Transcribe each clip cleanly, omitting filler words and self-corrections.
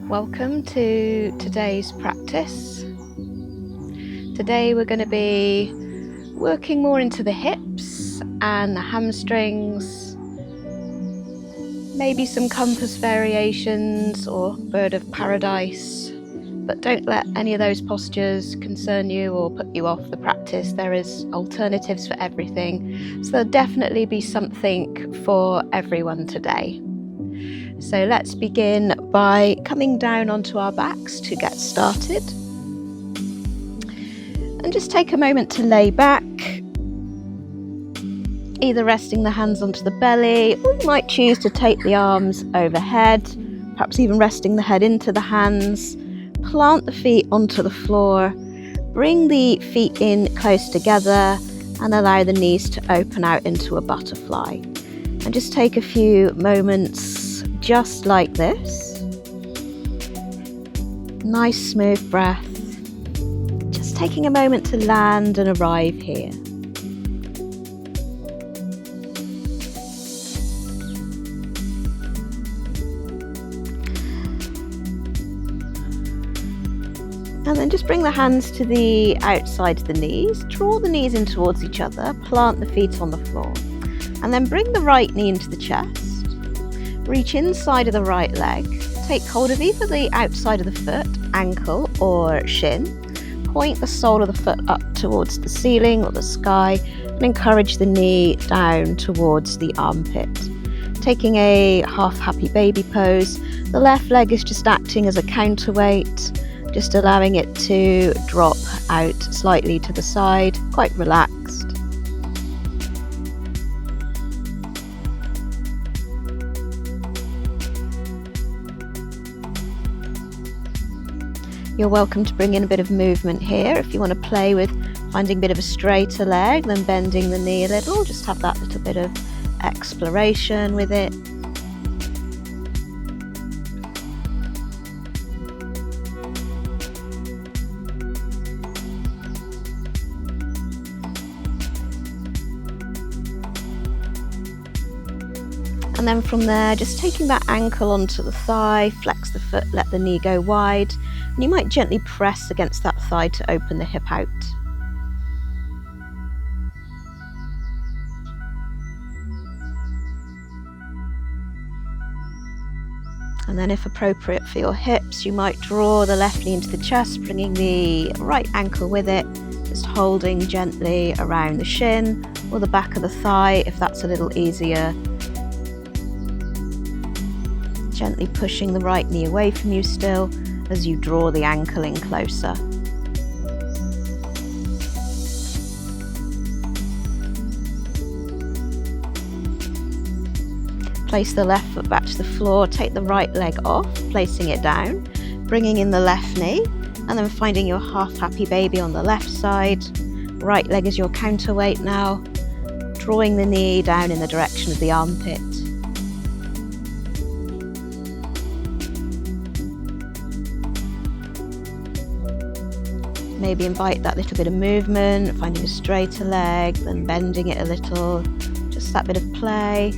Welcome to today's practice. Today we're going to be working more into the hips and the hamstrings, maybe some compass variations or bird of paradise, but don't let any of those postures concern you or put you off the practice. There is alternatives for everything, so there'll definitely be something for everyone today. So let's begin by coming down onto our backs to get started. And just take a moment to lay back, either resting the hands onto the belly, or you might choose to take the arms overhead, perhaps even resting the head into the hands. Plant the feet onto the floor, bring the feet in close together and allow the knees to open out into a butterfly. And just take a few moments just like this. Nice smooth breath. Just taking a moment to land and arrive here. And then just bring the hands to the outside of the knees. Draw the knees in towards each other. Plant the feet on the floor. And then bring the right knee into the chest. Reach inside of the right leg, take hold of either the outside of the foot, ankle or shin, point the sole of the foot up towards the ceiling or the sky and encourage the knee down towards the armpit. Taking a half happy baby pose, the left leg is just acting as a counterweight, just allowing it to drop out slightly to the side, quite relaxed. You're welcome to bring in a bit of movement here. If you want to play with finding a bit of a straighter leg, then bending the knee a little, just have that little bit of exploration with it. And then from there, just taking that ankle onto the thigh, flex the foot, let the knee go wide. And you might gently press against that thigh to open the hip out. And then if appropriate for your hips, you might draw the left knee into the chest, bringing the right ankle with it, just holding gently around the shin or the back of the thigh if that's a little easier. Gently pushing the right knee away from you still as you draw the ankle in closer. Place the left foot back to the floor, take the right leg off, placing it down, bringing in the left knee, and then finding your half happy baby on the left side. Right leg is your counterweight now, drawing the knee down in the direction of the armpit. Maybe invite that little bit of movement, finding a straighter leg, then bending it a little, just that bit of play.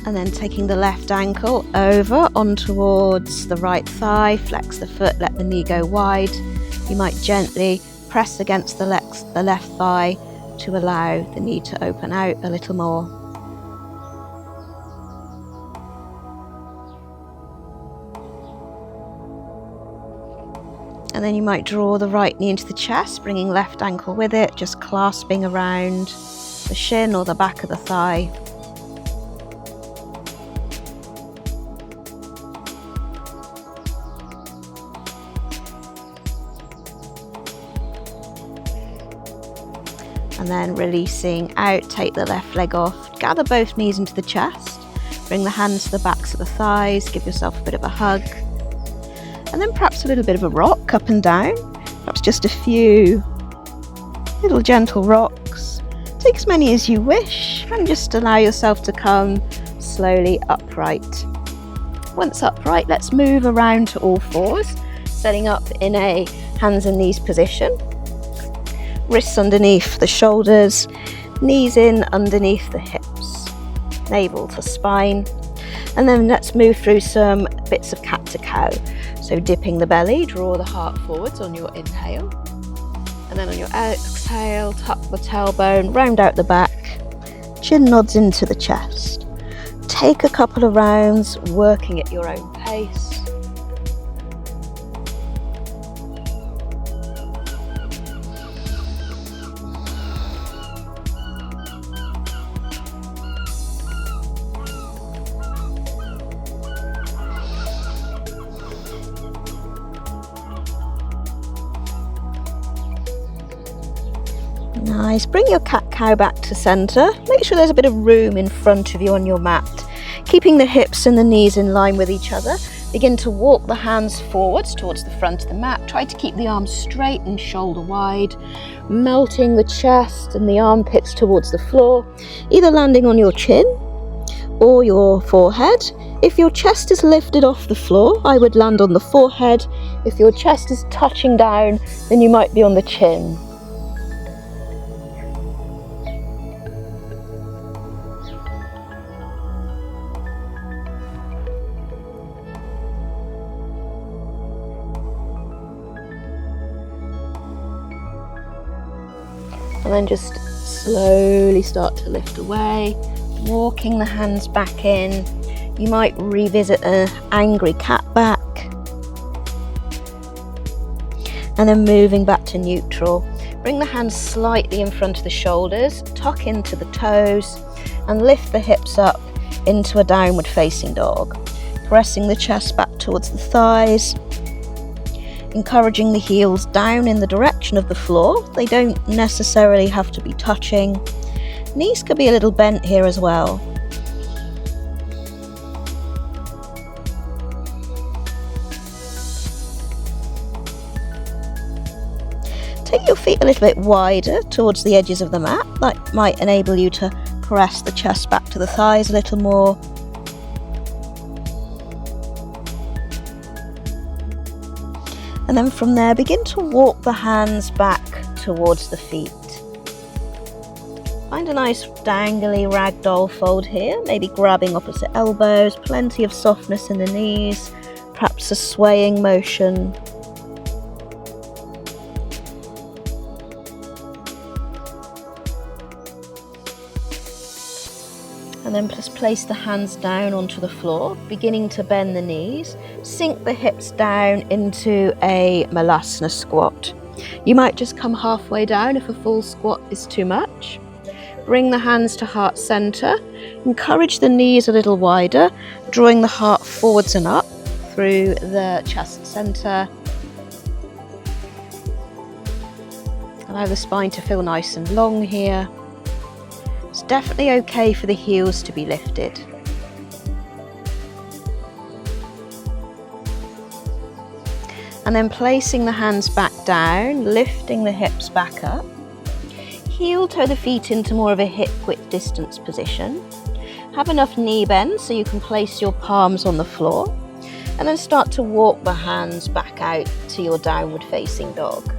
And then taking the left ankle over on towards the right thigh, flex the foot, let the knee go wide. You might gently press against the left thigh to allow the knee to open out a little more. And then you might draw the right knee into the chest, bringing left ankle with it, just clasping around the shin or the back of the thigh. And then releasing out, take the left leg off, gather both knees into the chest, bring the hands to the backs of the thighs, give yourself a bit of a hug, and then perhaps a little bit of a rock up and down, perhaps just a few little gentle rocks. Take as many as you wish and just allow yourself to come slowly upright. Once upright, let's move around to all fours, setting up in a hands and knees position. Wrists underneath the shoulders, knees in underneath the hips, navel to spine. And then let's move through some bits of cat to cow. So dipping the belly, draw the heart forwards on your inhale. And then on your exhale, tuck the tailbone, round out the back, chin nods into the chest. Take a couple of rounds, working at your own pace. Nice. Bring your cat-cow back to centre. Make sure there's a bit of room in front of you on your mat. Keeping the hips and the knees in line with each other. Begin to walk the hands forwards towards the front of the mat. Try to keep the arms straight and shoulder wide. Melting the chest and the armpits towards the floor. Either landing on your chin or your forehead. If your chest is lifted off the floor, I would land on the forehead. If your chest is touching down, then you might be on the chin. And then just slowly start to lift away, walking the hands back in. You might revisit an angry cat back. And then moving back to neutral. Bring the hands slightly in front of the shoulders, tuck into the toes, and lift the hips up into a downward facing dog. Pressing the chest back towards the thighs. Encouraging the heels down in the direction of the floor. They don't necessarily have to be touching. Knees could be a little bent here as well. Take your feet a little bit wider towards the edges of the mat. That might enable you to press the chest back to the thighs a little more. And then from there, begin to walk the hands back towards the feet. Find a nice dangly ragdoll fold here, maybe grabbing opposite elbows, plenty of softness in the knees, perhaps a swaying motion. And then just place the hands down onto the floor, beginning to bend the knees. Sink the hips down into a Malasana squat. You might just come halfway down if a full squat is too much. Bring the hands to heart center. Encourage the knees a little wider, drawing the heart forwards and up through the chest center. Allow the spine to feel nice and long here. It's definitely okay for the heels to be lifted. And then placing the hands back down, lifting the hips back up. Heel toe the feet into more of a hip width distance position. Have enough knee bend so you can place your palms on the floor. And then start to walk the hands back out to your downward facing dog.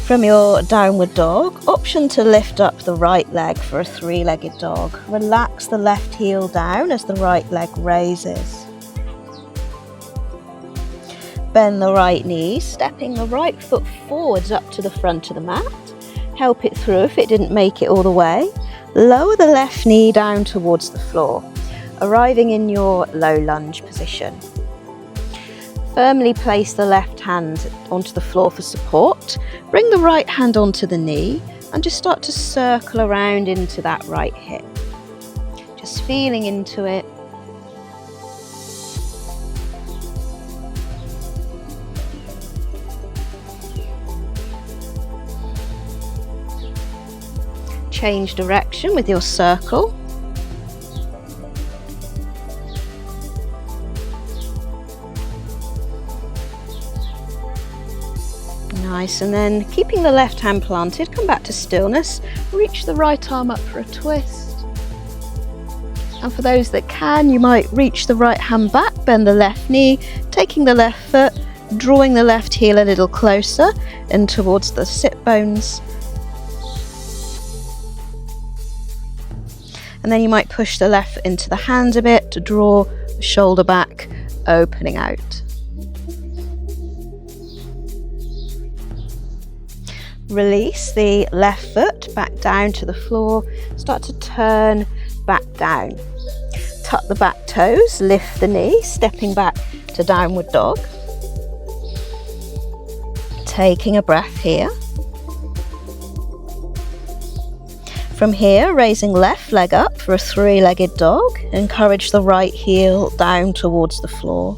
From your downward dog, option to lift up the right leg for a three-legged dog. Relax the left heel down as the right leg raises. Bend the right knee, stepping the right foot forwards up to the front of the mat. Help it through if it didn't make it all the way. Lower the left knee down towards the floor, arriving in your low lunge position. Firmly place the left hand onto the floor for support. Bring the right hand onto the knee and just start to circle around into that right hip. Just feeling into it. Change direction with your circle. Nice, and then keeping the left hand planted, come back to stillness, reach the right arm up for a twist. And for those that can, you might reach the right hand back, bend the left knee, taking the left foot, drawing the left heel a little closer in towards the sit bones. And then you might push the left foot into the hand a bit to draw the shoulder back, opening out. Release the left foot back down to the floor, start to turn back down. Tuck the back toes, lift the knee, stepping back to downward dog. Taking a breath here. From here, raising left leg up for a three-legged dog. Encourage the right heel down towards the floor.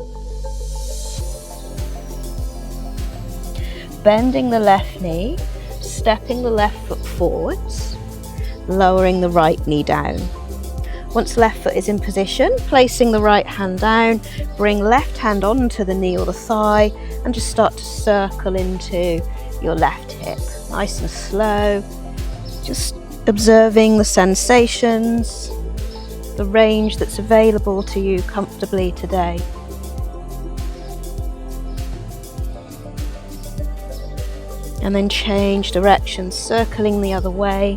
Bending the left knee, stepping the left foot forwards, lowering the right knee down. Once left foot is in position, placing the right hand down, bring left hand onto the knee or the thigh and just start to circle into your left hip. Nice and slow, just observing the sensations, the range that's available to you comfortably today. And then change direction, circling the other way.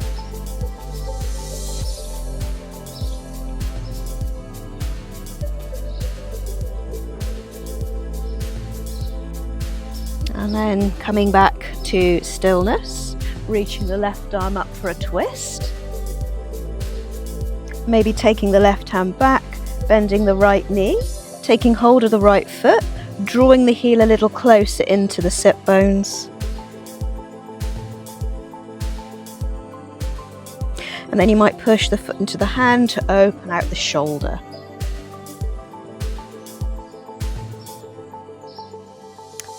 And then coming back to stillness, reaching the left arm up for a twist. Maybe taking the left hand back, bending the right knee, taking hold of the right foot, drawing the heel a little closer into the sit bones. And then you might push the foot into the hand to open out the shoulder.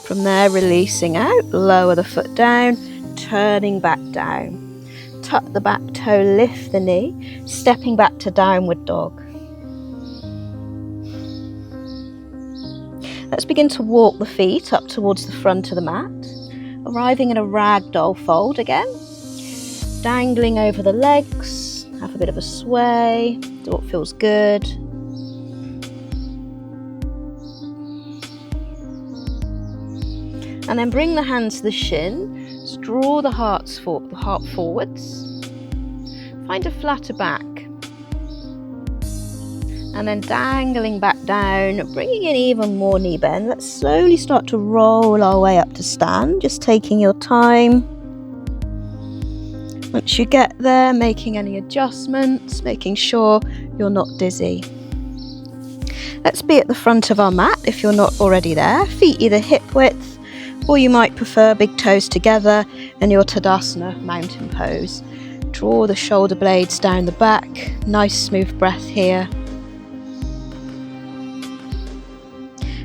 From there, releasing out, lower the foot down, turning back down. Tuck the back toe, lift the knee, stepping back to downward dog. Let's begin to walk the feet up towards the front of the mat, arriving in a ragdoll fold again. Dangling over the legs, have a bit of a sway, do what feels good. And then bring the hands to the shins, draw the heart forwards, find a flatter back. And then dangling back down, bringing in even more knee bend. Let's slowly start to roll our way up to stand, just taking your time. Once you get there, making any adjustments, making sure you're not dizzy. Let's be at the front of our mat if you're not already there. Feet either hip width, or you might prefer big toes together in your Tadasana mountain pose. Draw the shoulder blades down the back. Nice smooth breath here.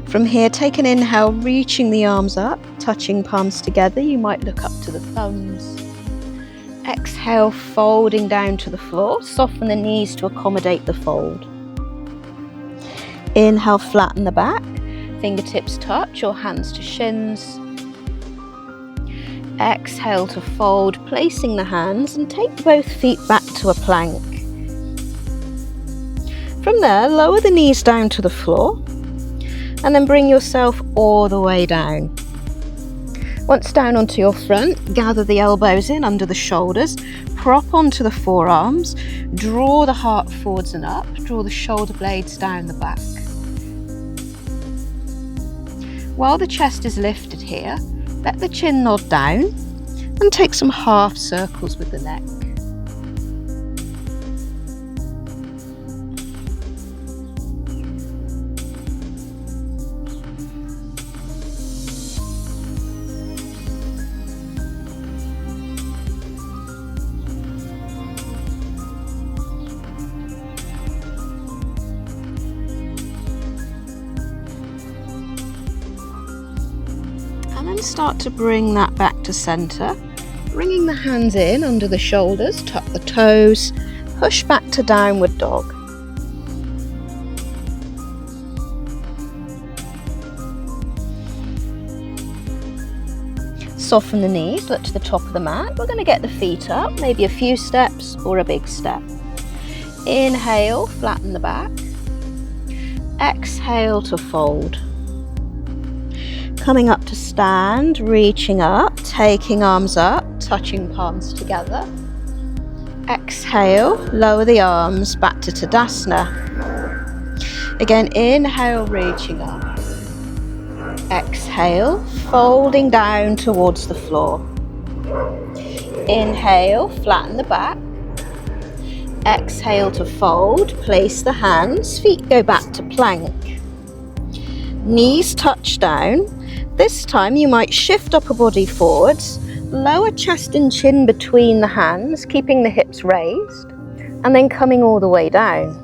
From here, take an inhale, reaching the arms up, touching palms together. You might look up to the thumbs. Exhale, folding down to the floor. Soften the knees to accommodate the fold. Inhale, flatten the back. Fingertips touch or hands to shins. Exhale to fold, placing the hands and take both feet back to a plank. From there, lower the knees down to the floor and then bring yourself all the way down. Once down onto your front, gather the elbows in under the shoulders, prop onto the forearms, draw the heart forwards and up, draw the shoulder blades down the back. While the chest is lifted here, let the chin nod down and take some half circles with the neck. And then start to bring that back to center, bringing the hands in under the shoulders, tuck the toes, push back to downward dog. Soften the knees, look to the top of the mat. We're going to get the feet up, maybe a few steps or a big step. Inhale, flatten the back. Exhale to fold. Coming up to stand, reaching up, taking arms up, touching palms together. Exhale, lower the arms back to Tadasana. Again, inhale, reaching up. Exhale, folding down towards the floor. Inhale, flatten the back. Exhale to fold, place the hands, feet go back to plank. Knees touch down. This time you might shift upper body forwards, lower chest and chin between the hands, keeping the hips raised, and then coming all the way down.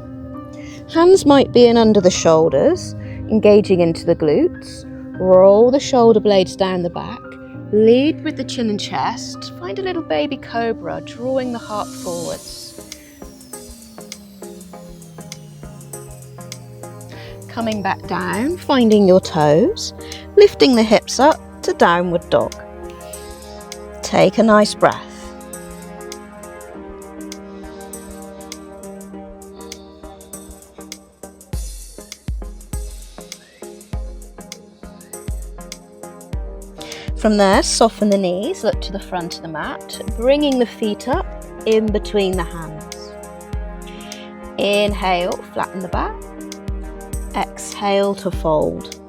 Hands might be in under the shoulders, engaging into the glutes. Roll the shoulder blades down the back. Lead with the chin and chest. Find a little baby cobra, drawing the heart forwards. Coming back down, finding your toes, lifting the hips up to downward dog. Take a nice breath. From there, soften the knees, look to the front of the mat, bringing the feet up in between the hands. Inhale, flatten the back. Exhale to fold.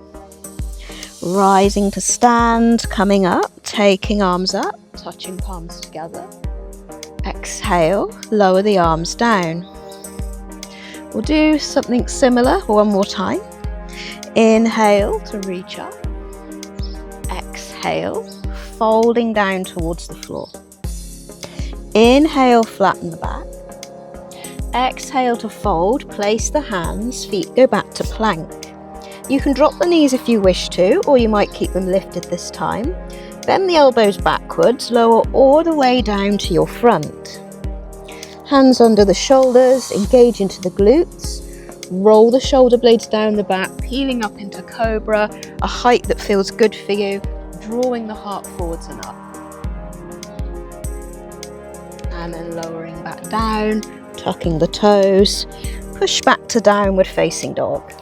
Rising to stand, coming up, taking arms up, touching palms together. Exhale, lower the arms down. We'll do something similar one more time. Inhale to reach up. Exhale, folding down towards the floor. Inhale, flatten the back. Exhale to fold, place the hands, feet go back to plank. You can drop the knees if you wish to, or you might keep them lifted this time. Bend the elbows backwards, lower all the way down to your front. Hands under the shoulders, engage into the glutes. Roll the shoulder blades down the back, peeling up into cobra, a height that feels good for you, drawing the heart forwards and up. And then lowering back down, tucking the toes, push back to downward facing dog.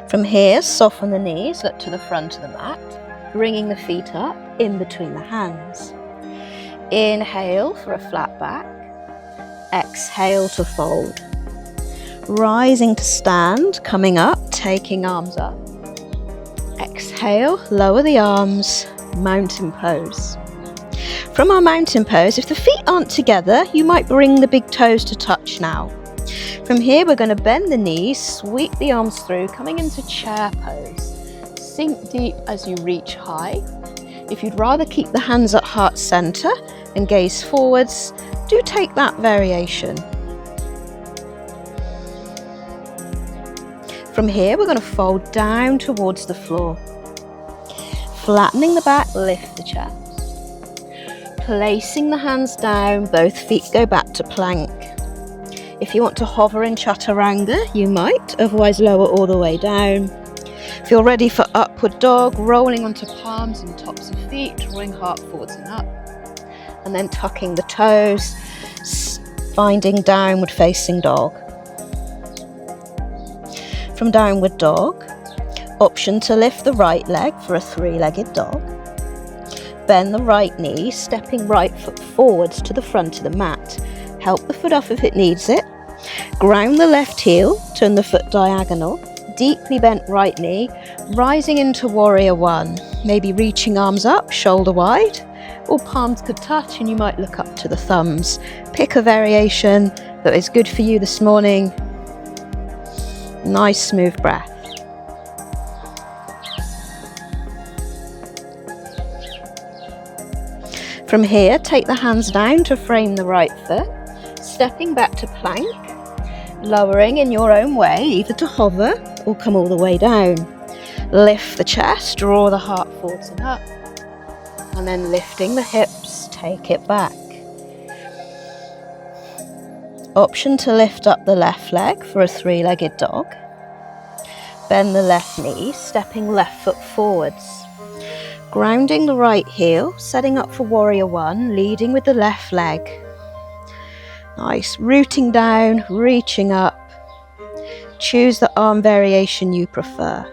From here, soften the knees, look to the front of the mat, bringing the feet up in between the hands. Inhale for a flat back. Exhale to fold. Rising to stand, coming up, taking arms up. Exhale, lower the arms, mountain pose. From our mountain pose, if the feet aren't together, you might bring the big toes to touch now. From here, we're going to bend the knees, sweep the arms through, coming into chair pose. Sink deep as you reach high. If you'd rather keep the hands at heart center and gaze forwards, do take that variation. From here, we're going to fold down towards the floor. Flattening the back, lift the chest. Placing the hands down, both feet go back to plank. If you want to hover in chaturanga, you might, otherwise lower all the way down. If you're ready for upward dog, rolling onto palms and tops of feet, drawing heart forwards and up. And then tucking the toes, finding downward facing dog. From downward dog, option to lift the right leg for a three-legged dog. Bend the right knee, stepping right foot forwards to the front of the mat. Help the foot off if it needs it. Ground the left heel, turn the foot diagonal. Deeply bent right knee, rising into warrior one. Maybe reaching arms up, shoulder wide, or palms could touch and you might look up to the thumbs. Pick a variation that is good for you this morning. Nice smooth breath. From here, take the hands down to frame the right foot, stepping back to plank, lowering in your own way, either to hover or come all the way down. Lift the chest, draw the heart forwards and up, and then lifting the hips, take it back. Option to lift up the left leg for a three-legged dog. Bend the left knee, stepping left foot forwards. Grounding the right heel, setting up for warrior one, leading with the left leg. Nice, rooting down, reaching up. Choose the arm variation you prefer.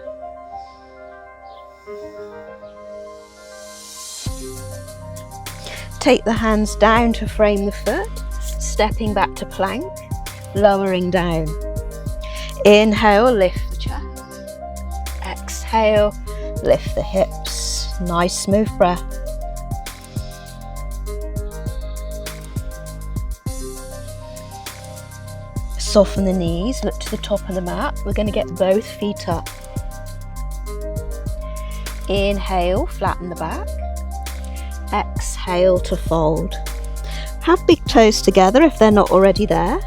Take the hands down to frame the foot, stepping back to plank, lowering down. Inhale, lift the chest. Exhale, lift the hips. Nice smooth breath. Soften the knees, look to the top of the mat. We're going to get both feet up. Inhale, flatten the back. Exhale to fold. Have big toes together if they're not already there.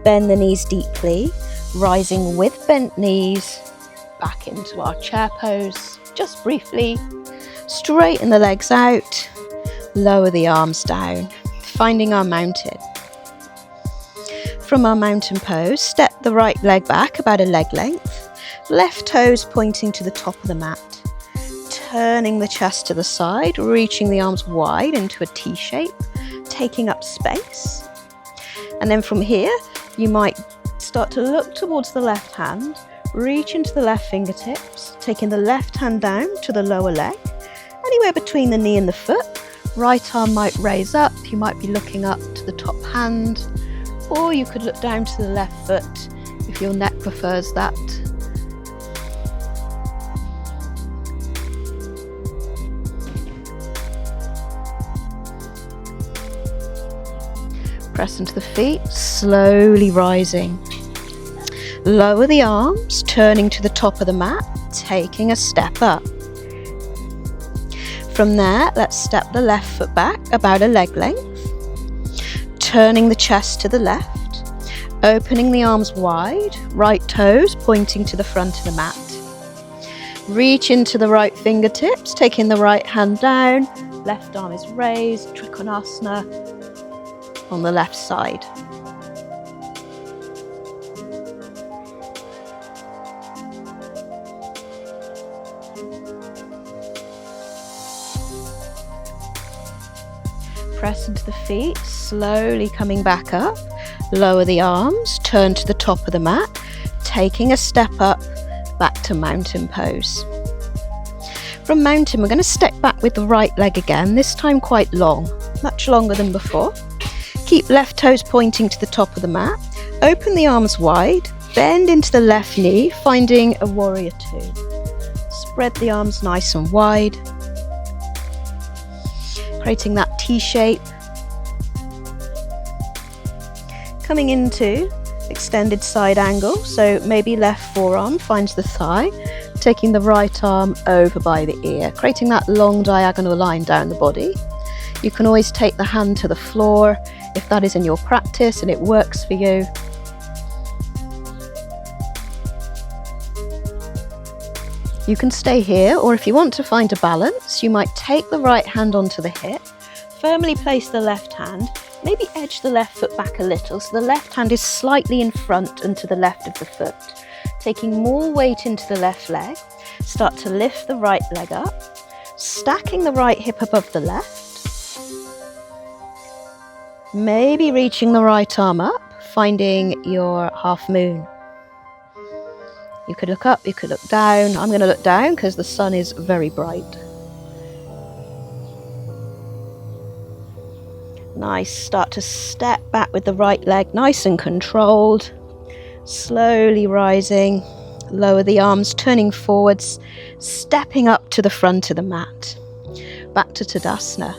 Bend the knees deeply, rising with bent knees back into our chair pose. Just briefly, straighten the legs out, lower the arms down, finding our mountain. From our mountain pose, step the right leg back about a leg length, left toes pointing to the top of the mat, turning the chest to the side, reaching the arms wide into a T shape, taking up space. And then from here, you might start to look towards the left hand, reach into the left fingertips, taking the left hand down to the lower leg, anywhere between the knee and the foot. Right arm might raise up, you might be looking up to the top hand, or you could look down to the left foot if your neck prefers that. Press into the feet, slowly rising. Lower the arms, turning to the top of the mat, taking a step up. From there, let's step the left foot back about a leg length, turning the chest to the left, opening the arms wide, right toes pointing to the front of the mat. Reach into the right fingertips, taking the right hand down, left arm is raised, Trikonasana on the left side. Press into the feet, slowly coming back up. Lower the arms, turn to the top of the mat, taking a step up, back to mountain pose. From mountain, we're going to step back with the right leg again, this time quite long, much longer than before. Keep left toes pointing to the top of the mat. Open the arms wide, bend into the left knee, finding a warrior two. Spread the arms nice and wide, creating that T shape. Coming into extended side angle, so maybe left forearm finds the thigh, taking the right arm over by the ear, creating that long diagonal line down the body. You can always take the hand to the floor if that is in your practice and it works for you. You can stay here, or if you want to find a balance, you might take the right hand onto the hip, firmly place the left hand, maybe edge the left foot back a little so the left hand is slightly in front and to the left of the foot. Taking more weight into the left leg, start to lift the right leg up, stacking the right hip above the left, maybe reaching the right arm up, finding your half moon. You could look up, you could look down. I'm going to look down because the sun is very bright. Nice, start to step back with the right leg, nice and controlled. Slowly rising, lower the arms, turning forwards, stepping up to the front of the mat. Back to Tadasana.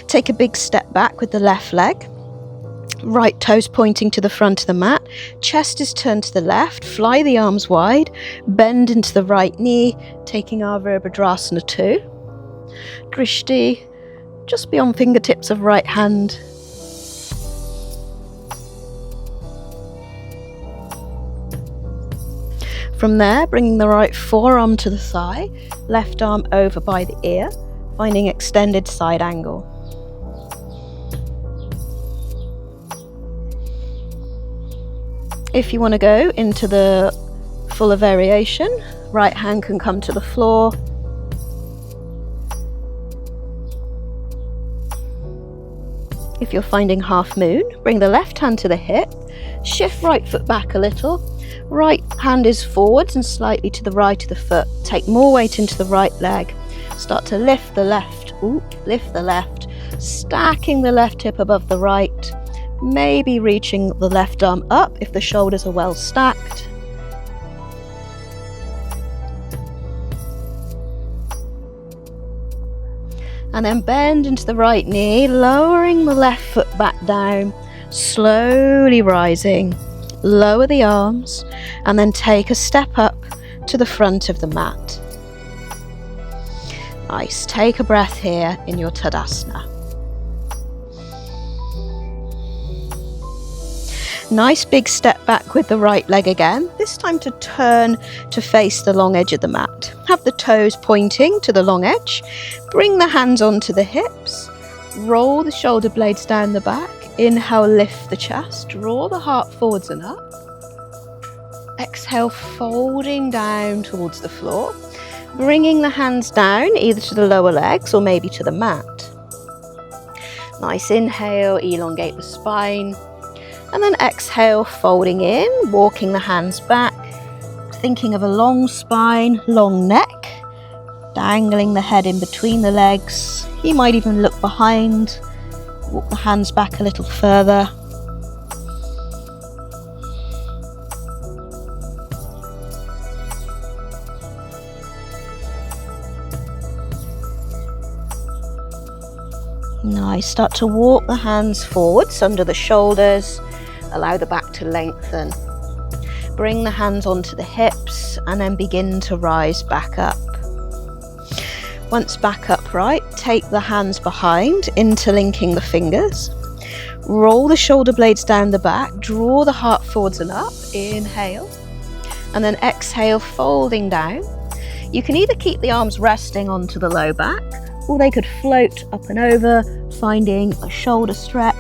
Take a big step back with the left leg. Right toes pointing to the front of the mat. Chest is turned to the left. Fly the arms wide. Bend into the right knee, taking our Virabhadrasana 2. Drishti, just beyond fingertips of right hand. From there, bringing the right forearm to the thigh, left arm over by the ear, finding extended side angle. If you want to go into the fuller variation. Right hand can come to the floor. If you're finding half moon, bring the left hand to the hip, shift right foot back a little. Right hand is forwards and slightly to the right of the foot. Take more weight into the right leg. Start to lift the left, lift the left, stacking the left hip above the right, maybe reaching the left arm up if the shoulders are well stacked. And then bend into the right knee, lowering the left foot back down, slowly rising. Lower the arms and then take a step up to the front of the mat. Nice. Take a breath here in your Tadasana. Nice big step back with the right leg again, this time to turn to face the long edge of the mat. Have the toes pointing to the long edge. Bring the hands onto the hips. Roll the shoulder blades down the back. Inhale, lift the chest. Draw the heart forwards and up. Exhale, folding down towards the floor. Bringing the hands down either to the lower legs or maybe to the mat. Nice inhale, elongate the spine. And then exhale, folding in, walking the hands back, thinking of a long spine, long neck, dangling the head in between the legs. You might even look behind, walk the hands back a little further. Nice, start to walk the hands forwards under the shoulders. Allow the back to lengthen. Bring the hands onto the hips and then begin to rise back up. Once back upright, take the hands behind, interlinking the fingers. Roll the shoulder blades down the back, draw the heart forwards and up. Inhale. And then exhale, folding down. You can either keep the arms resting onto the low back, or they could float up and over, finding a shoulder stretch.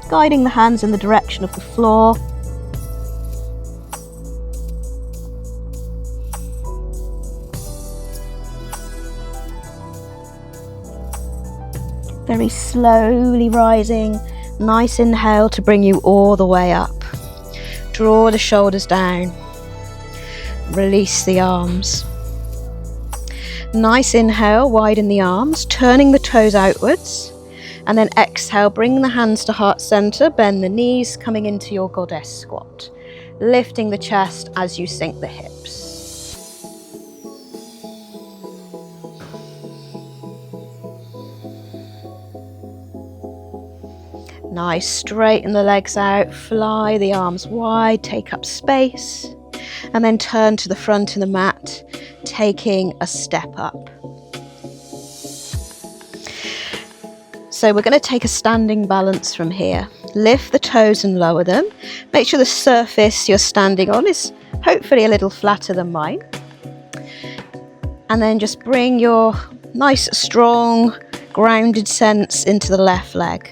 Guiding the hands in the direction of the floor. Very slowly rising. Nice inhale to bring you all the way up. Draw the shoulders down. Release the arms. Nice inhale, widen the arms, turning the toes outwards. And then exhale, bring the hands to heart center, bend the knees, coming into your goddess squat. Lifting the chest as you sink the hips. Nice, straighten the legs out, fly the arms wide, take up space. And then turn to the front of the mat, taking a step up. So we're going to take a standing balance from here. Lift the toes and lower them. Make sure the surface you're standing on is hopefully a little flatter than mine. And then just bring your nice, strong, grounded sense into the left leg.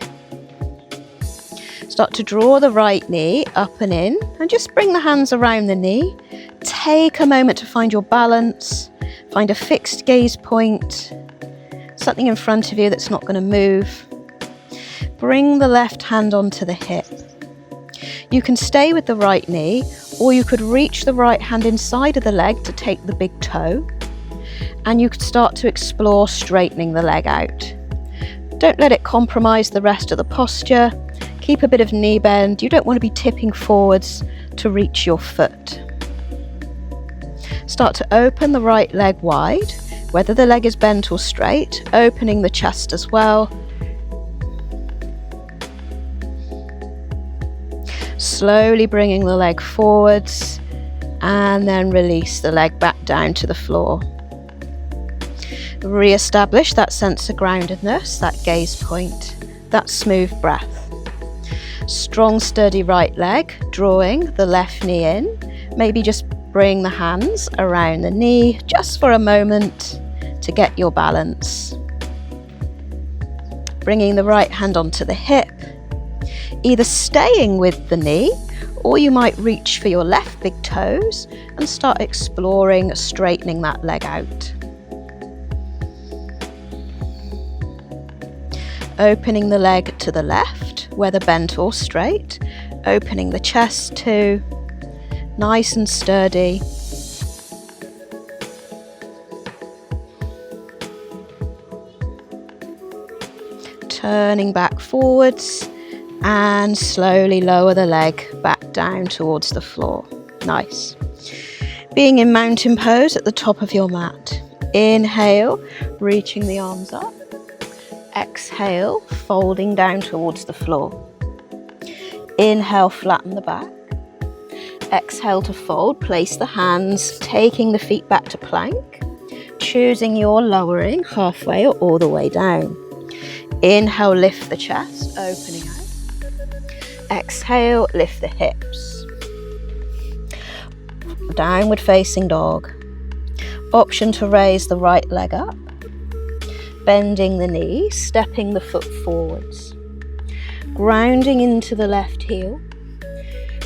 Start to draw the right knee up and in, and just bring the hands around the knee. Take a moment to find your balance. Find a fixed gaze point. Something in front of you that's not going to move. Bring the left hand onto the hip. You can stay with the right knee, or you could reach the right hand inside of the leg to take the big toe, and you could start to explore straightening the leg out. Don't let it compromise the rest of the posture. Keep a bit of knee bend. You don't want to be tipping forwards to reach your foot. Start to open the right leg wide. Whether the leg is bent or straight, opening the chest as well. Slowly bringing the leg forwards and then release the leg back down to the floor. Re-establish that sense of groundedness, that gaze point, that smooth breath. Strong, sturdy right leg, drawing the left knee in. Maybe just bring the hands around the knee just for a moment to get your balance. Bringing the right hand onto the hip, either staying with the knee or you might reach for your left big toes and start exploring straightening that leg out. Opening the leg to the left, whether bent or straight, opening the chest too, nice and sturdy. Turning back forwards and slowly lower the leg back down towards the floor. Nice. Being in mountain pose at the top of your mat. Inhale, reaching the arms up. Exhale, folding down towards the floor. Inhale, flatten the back. Exhale to fold, place the hands, taking the feet back to plank, choosing your lowering halfway or all the way down. Inhale, lift the chest, opening out. Exhale, lift the hips. Downward facing dog. Option to raise the right leg up. Bending the knee, stepping the foot forwards. Grounding into the left heel.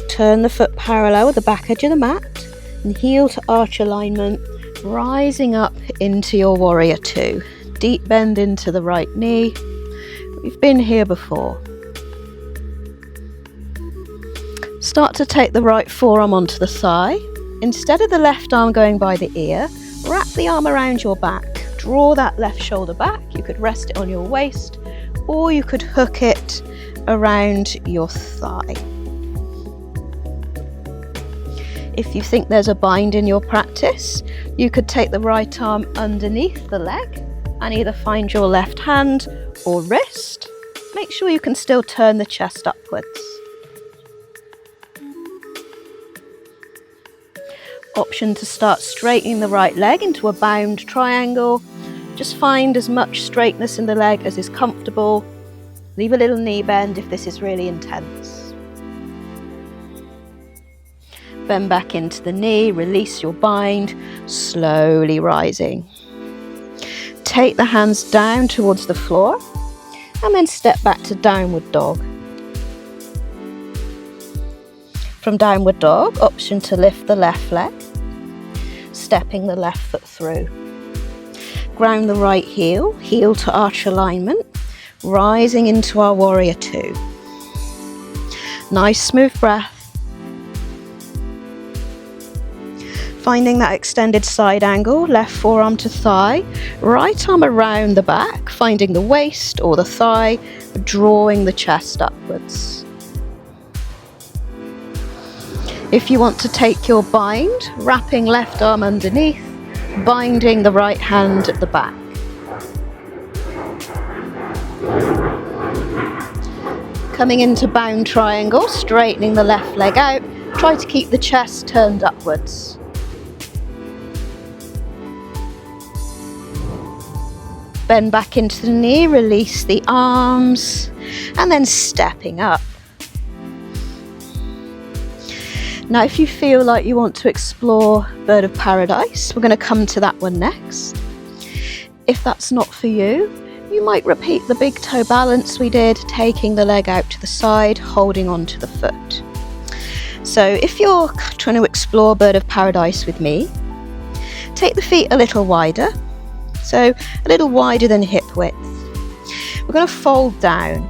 Turn the foot parallel with the back edge of the mat and heel to arch alignment, rising up into your warrior two. Deep bend into the right knee. We've been here before. Start to take the right forearm onto the thigh. Instead of the left arm going by the ear, wrap the arm around your back. Draw that left shoulder back. You could rest it on your waist, or you could hook it around your thigh. If you think there's a bind in your practice, you could take the right arm underneath the leg and either find your left hand or wrist. Make sure you can still turn the chest upwards. Option to start straightening the right leg into a bound triangle. Just find as much straightness in the leg as is comfortable. Leave a little knee bend if this is really intense. Bend back into the knee, release your bind, slowly rising. Take the hands down towards the floor and then step back to downward dog. From downward dog, option to lift the left leg, stepping the left foot through. Ground the right heel, heel to arch alignment, rising into our warrior two. Nice smooth breath. Finding that extended side angle, left forearm to thigh, right arm around the back, finding the waist or the thigh, drawing the chest upwards. If you want to take your bind, wrapping left arm underneath, binding the right hand at the back. Coming into bound triangle, straightening the left leg out, try to keep the chest turned upwards. Bend back into the knee, release the arms, and then stepping up. Now, if you feel like you want to explore Bird of Paradise, we're going to come to that one next. If that's not for you, you might repeat the big toe balance we did, taking the leg out to the side, holding onto the foot. So if you're trying to explore Bird of Paradise with me, take the feet a little wider. So a little wider than hip width. We're going to fold down.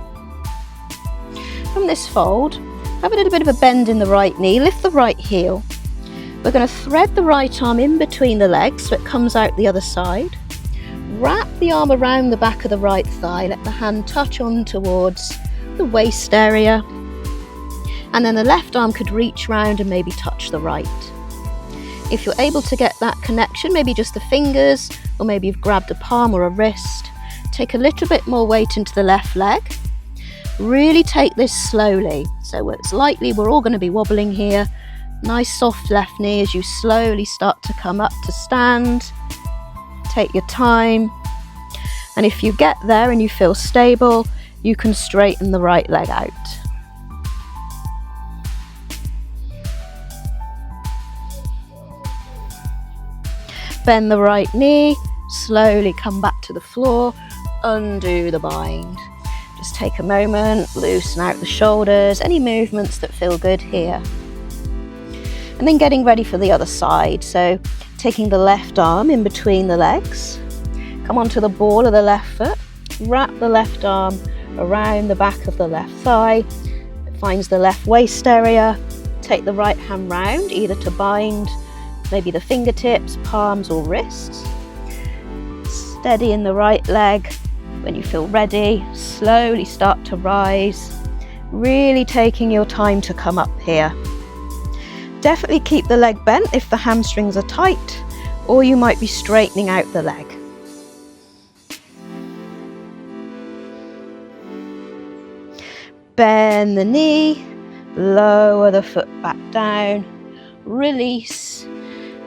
From this fold, have a little bit of a bend in the right knee, lift the right heel. We're going to thread the right arm in between the legs so it comes out the other side. Wrap the arm around the back of the right thigh, let the hand touch on towards the waist area. And then the left arm could reach round and maybe touch the right. If you're able to get that connection, maybe just the fingers, or maybe you've grabbed a palm or a wrist, take a little bit more weight into the left leg. Really take this slowly. So it's lightly, we're all going to be wobbling here. Nice soft left knee as you slowly start to come up to stand. Take your time. And if you get there and you feel stable, you can straighten the right leg out. Bend the right knee, slowly come back to the floor, undo the bind. Just take a moment, loosen out the shoulders, any movements that feel good here. And then getting ready for the other side. So taking the left arm in between the legs, come onto the ball of the left foot, wrap the left arm around the back of the left thigh, it finds the left waist area, take the right hand round, either to bind maybe the fingertips, palms or wrists. Steady in the right leg. When you feel ready, slowly start to rise, really taking your time to come up here. Definitely keep the leg bent if the hamstrings are tight, or you might be straightening out the leg. Bend the knee, lower the foot back down, release,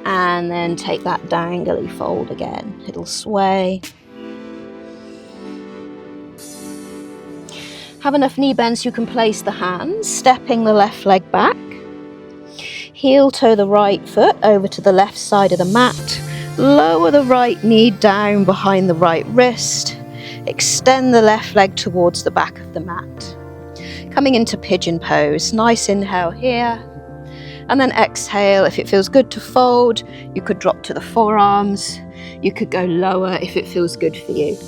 and then take that dangly fold again. It'll sway. Have enough knee bend so you can place the hands, stepping the left leg back. Heel toe the right foot over to the left side of the mat. Lower the right knee down behind the right wrist. Extend the left leg towards the back of the mat. Coming into pigeon pose. Nice inhale here. And then exhale. If it feels good to fold, you could drop to the forearms. You could go lower if it feels good for you.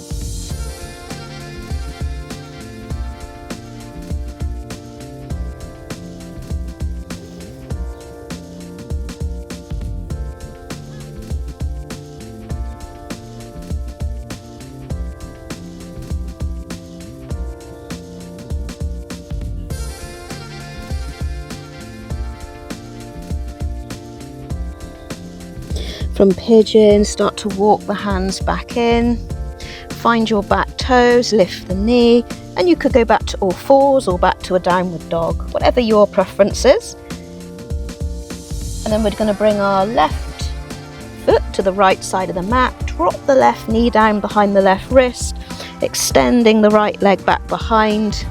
From pigeon, start to walk the hands back in, find your back toes, lift the knee, and you could go back to all fours or back to a downward dog, whatever your preference is. And then we're going to bring our left foot to the right side of the mat, drop the left knee down behind the left wrist, extending the right leg back behind.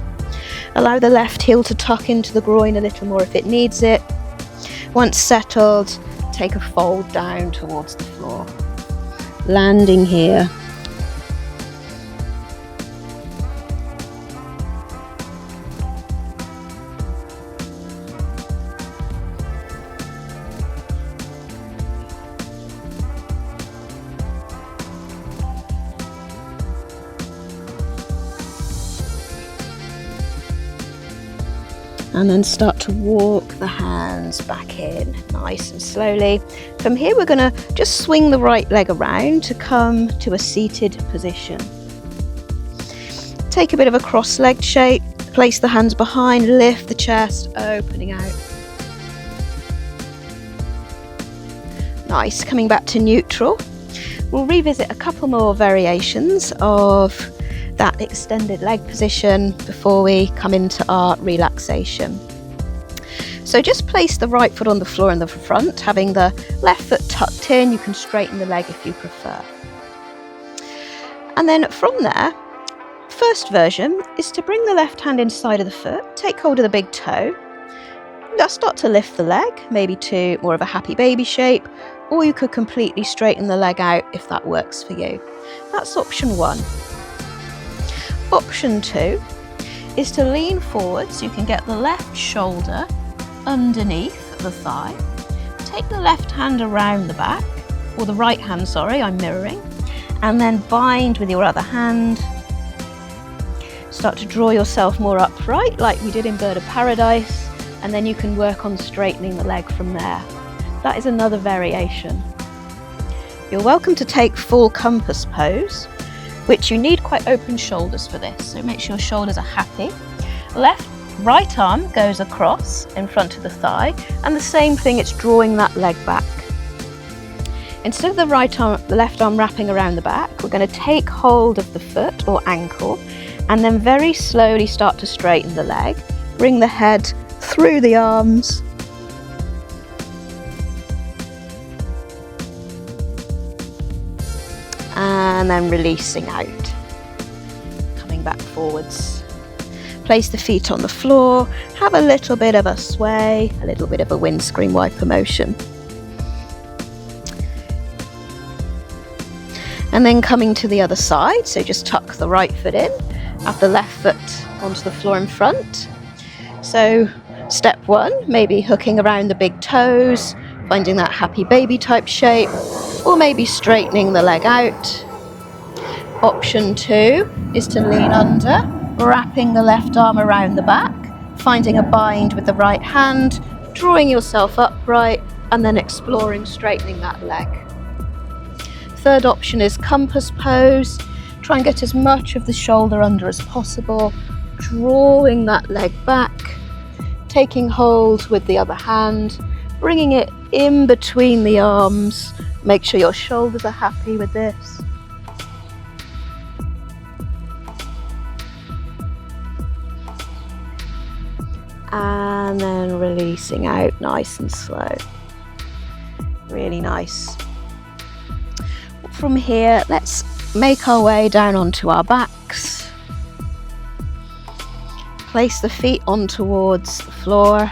Allow the left heel to tuck into the groin a little more if it needs it. Once settled, take a fold down towards the floor, landing here. And then start to walk the hands back in, nice and slowly. From here, we're going to just swing the right leg around to come to a seated position. Take a bit of a cross-legged shape, place the hands behind, lift the chest, opening out. Nice, coming back to neutral. We'll revisit a couple more variations of that extended leg position before we come into our relaxation. So just place the right foot on the floor in the front, having the left foot tucked in. You can straighten the leg if you prefer. And then from there, first version is to bring the left hand inside of the foot, take hold of the big toe. Just start to lift the leg, maybe to more of a happy baby shape, or you could completely straighten the leg out if that works for you. That's option one. Option two is to lean forward so you can get the left shoulder underneath the thigh. Take the left hand around the back, or the right hand, sorry, I'm mirroring, and then bind with your other hand. Start to draw yourself more upright like we did in Bird of Paradise, and then you can work on straightening the leg from there. That is another variation. You're welcome to take full compass pose, which you need quite open shoulders for this, so make sure your shoulders are happy. Right arm goes across in front of the thigh, and the same thing, it's drawing that leg back. Instead of the left arm wrapping around the back, we're going to take hold of the foot or ankle, and then very slowly start to straighten the leg. Bring the head through the arms. And then releasing out, coming back forwards. Place the feet on the floor, have a little bit of a sway, a little bit of a windscreen wiper motion. And then coming to the other side, so just tuck the right foot in, Have the left foot onto the floor in front. So step 1, maybe hooking around the big toes, finding that happy baby type shape, or maybe straightening the leg out. Option 2 is to lean under, wrapping the left arm around the back, finding a bind with the right hand, drawing yourself upright, and then exploring straightening that leg. Third option is compass pose. Try and get as much of the shoulder under as possible, drawing that leg back, taking hold with the other hand, bringing it in between the arms. Make sure your shoulders are happy with this. And then releasing out nice and slow. Really nice. From here, let's make our way down onto our backs. Place the feet on towards the floor.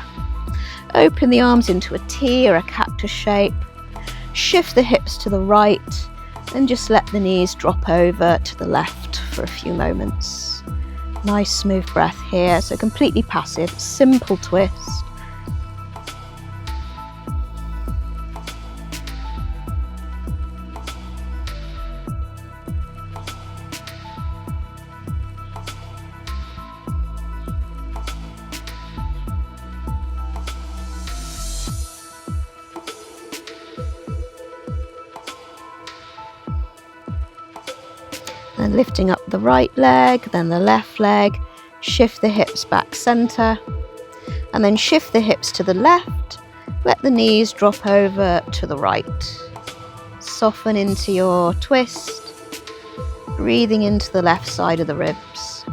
Open the arms into a T or a cactus shape. Shift the hips to the right and just let the knees drop over to the left for a few moments. Nice smooth breath here, so completely passive, simple twist. And lifting up the right leg, then the left leg, shift the hips back center, and then shift the hips to the left, let the knees drop over to the right. Soften into your twist, breathing into the left side of the ribs.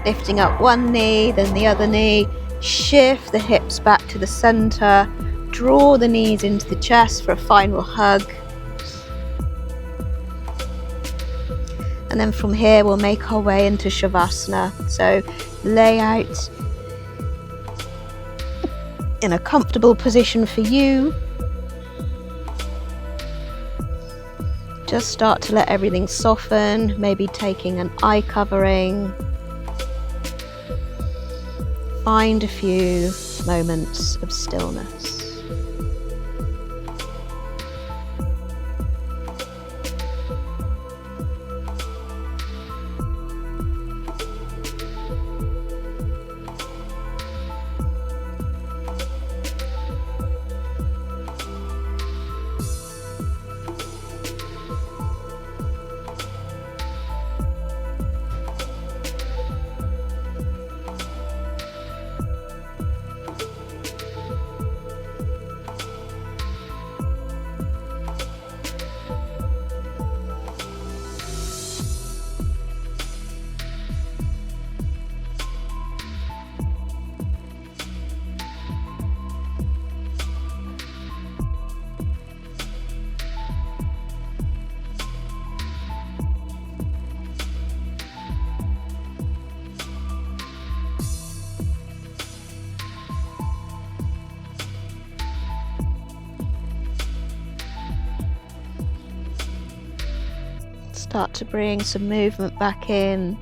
Lifting up one knee, then the other knee, shift the hips back to the center, draw the knees into the chest for a final hug. And then from here we'll make our way into Shavasana. So lay out in a comfortable position for you. Just start to let everything soften, maybe taking an eye covering. Find a few moments of stillness. Start to bring some movement back in.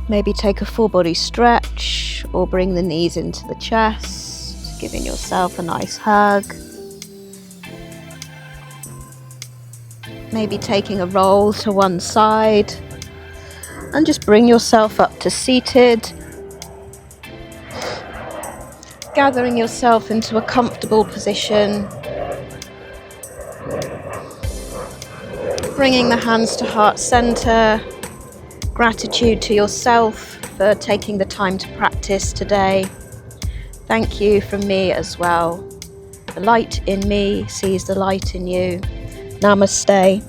Maybe take a full body stretch or bring the knees into the chest, giving yourself a nice hug. Maybe taking a roll to one side and just bring yourself up to seated. Gathering yourself into a comfortable position. Bringing the hands to heart center. Gratitude to yourself for taking the time to practice today. Thank you from me as well. The light in me sees the light in you. Namaste.